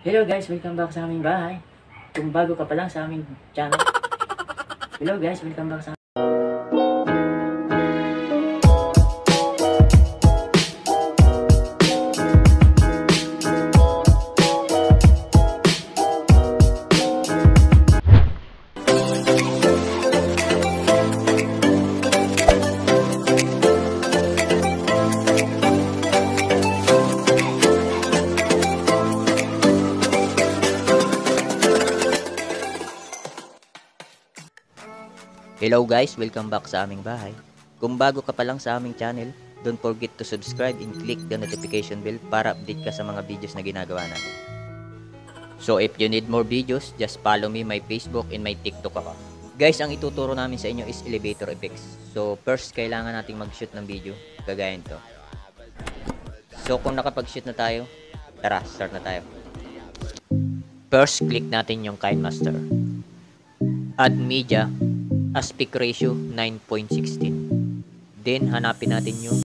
Hello guys, welcome back sa aming bahay. Kung bago ka pa lang sa aming channel. Hello guys, welcome back sa Hello guys, welcome back sa aming bahay. Kung bago ka pa lang sa aming channel, don't forget to subscribe and click the notification bell para update ka sa mga videos na ginagawa natin. So if you need more videos, just follow me my Facebook and my TikTok account. Guys, ang ituturo namin sa inyo is elevator effects. So first, kailangan nating mag-shoot ng video, kagaya nito. So kung nakapag-shoot na tayo, tara, start na tayo. First, click natin yung KineMaster. Add media, aspect ratio 9.16. Then hanapin natin yung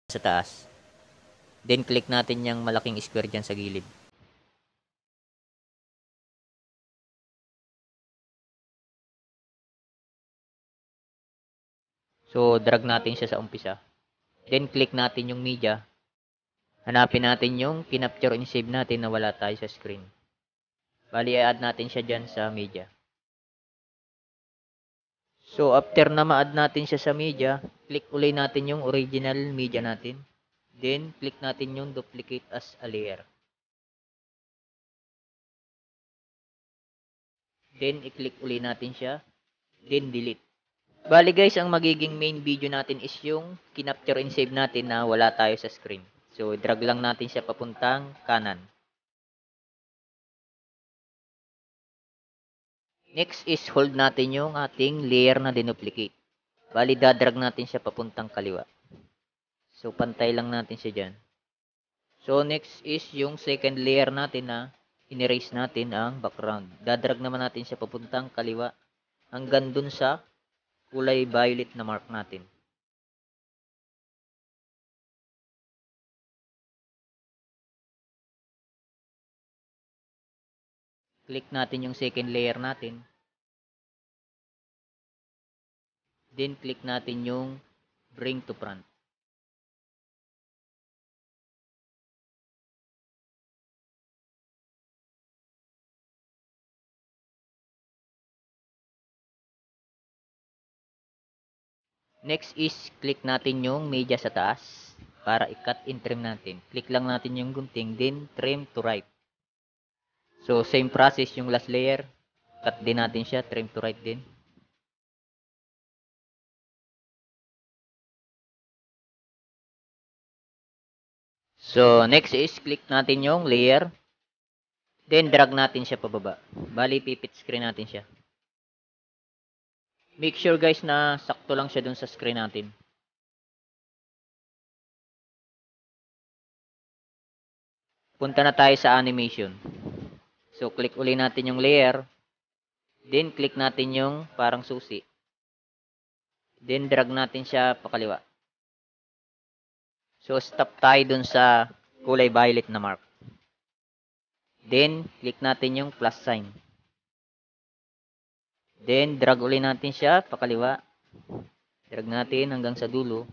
sa taas. Then click natin yung malaking square dyan sa gilid. So drag natin siya sa umpisa. Then click natin yung media. Hanapin natin yung kinapture and save natin na wala tayo sa screen. Bali, i-add natin siya dyan sa media. So, after na ma-add natin siya sa media, click uli natin yung original media natin. Then, click natin yung duplicate as a layer. Then, i-click uli natin siya. Then, delete. Bali guys, ang magiging main video natin is yung kinapture and save natin na wala tayo sa screen. So, drag lang natin siya papuntang kanan. Next is hold natin yung ating layer na dinuplicate. Bali, dadrag natin siya papuntang kaliwa. So, pantay lang natin siya dyan. So, next is yung second layer natin na in-erase natin ang background. Dadrag naman natin siya papuntang kaliwa hanggang dun sa kulay violet na mark natin. Click natin yung second layer natin. Then, click natin yung bring to front. Next is, click natin yung media sa taas para i-cut and trim natin. Click lang natin yung gunting, then trim to right. So, same process yung last layer. Cut din natin siya, trim to right din. So, next is, click natin yung layer. Then, drag natin siya pababa. Bali, pipit screen natin siya. Make sure guys na sakto lang siya dun sa screen natin. Punta na tayo sa animation. So, click uli natin yung layer. Then, click natin yung parang susi. Then, drag natin siya pakaliwa. So, stop tayo dun sa kulay violet na mark. Then, click natin yung plus sign. Then, drag uli natin siya pakaliwa. Drag natin hanggang sa dulo.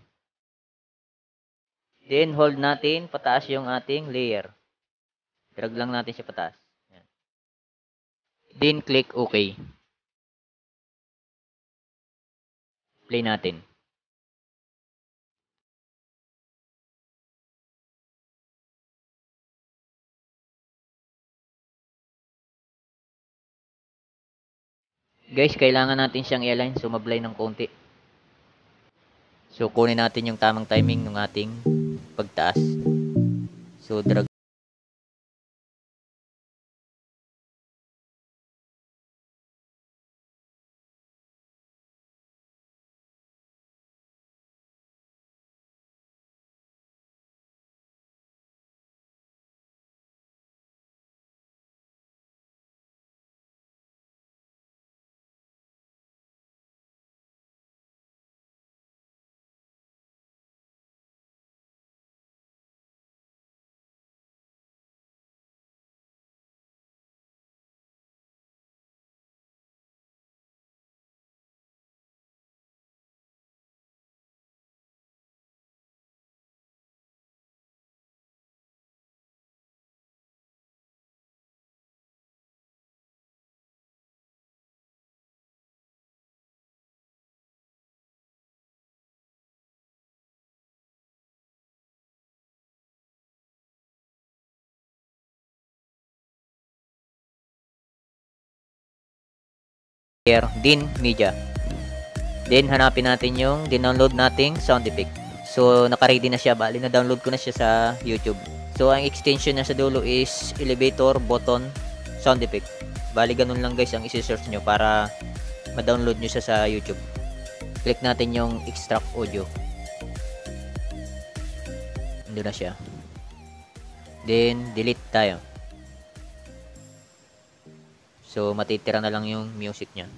Then, hold natin pataas yung ating layer. Drag lang natin siya pataas. Yan. Then, click OK. Play natin. Guys, kailangan natin siyang i-align, sumablay ng konti. So, kunin natin yung tamang timing ng ating pagtaas. So, drag layer, din media. Then, hanapin natin yung dinownload nating sound effect. So, naka-ready na siya. Bali, na-download ko na siya sa YouTube. So, ang extension niya sa dulo is elevator button sound effect. Bali, ganun lang guys ang isi-search nyo para ma-download nyo siya sa YouTube. Click natin yung extract audio. Doon na siya. Then, delete tayo. So, matitira na lang yung music niya.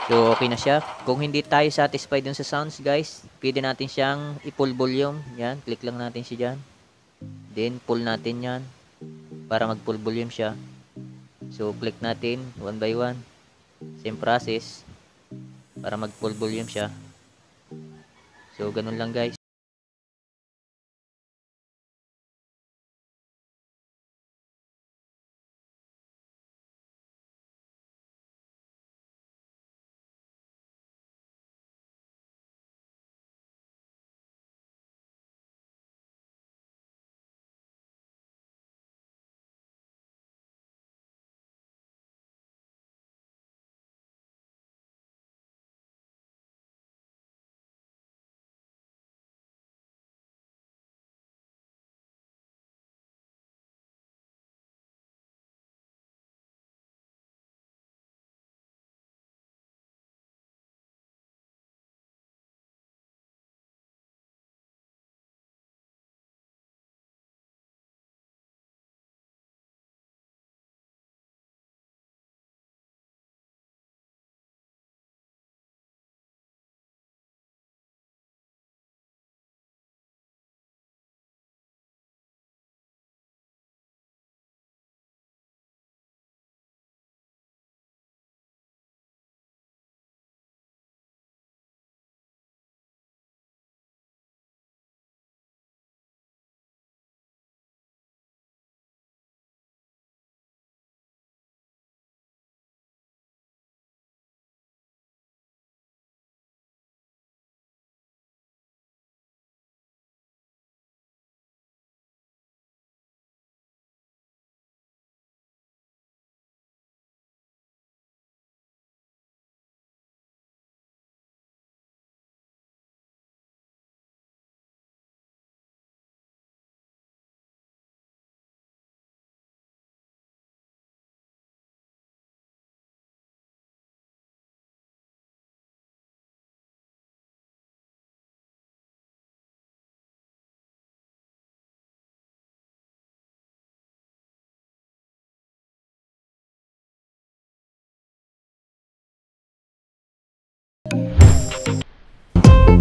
So, okay na siya. Kung hindi tayo satisfied dun sa sounds, guys, pwede natin siyang i-pull volume. Yan, click lang natin siya dyan. Then, pull natin yan para mag-pull volume siya. So, click natin one by one. Same process para mag-pull volume siya. So, ganun lang, guys.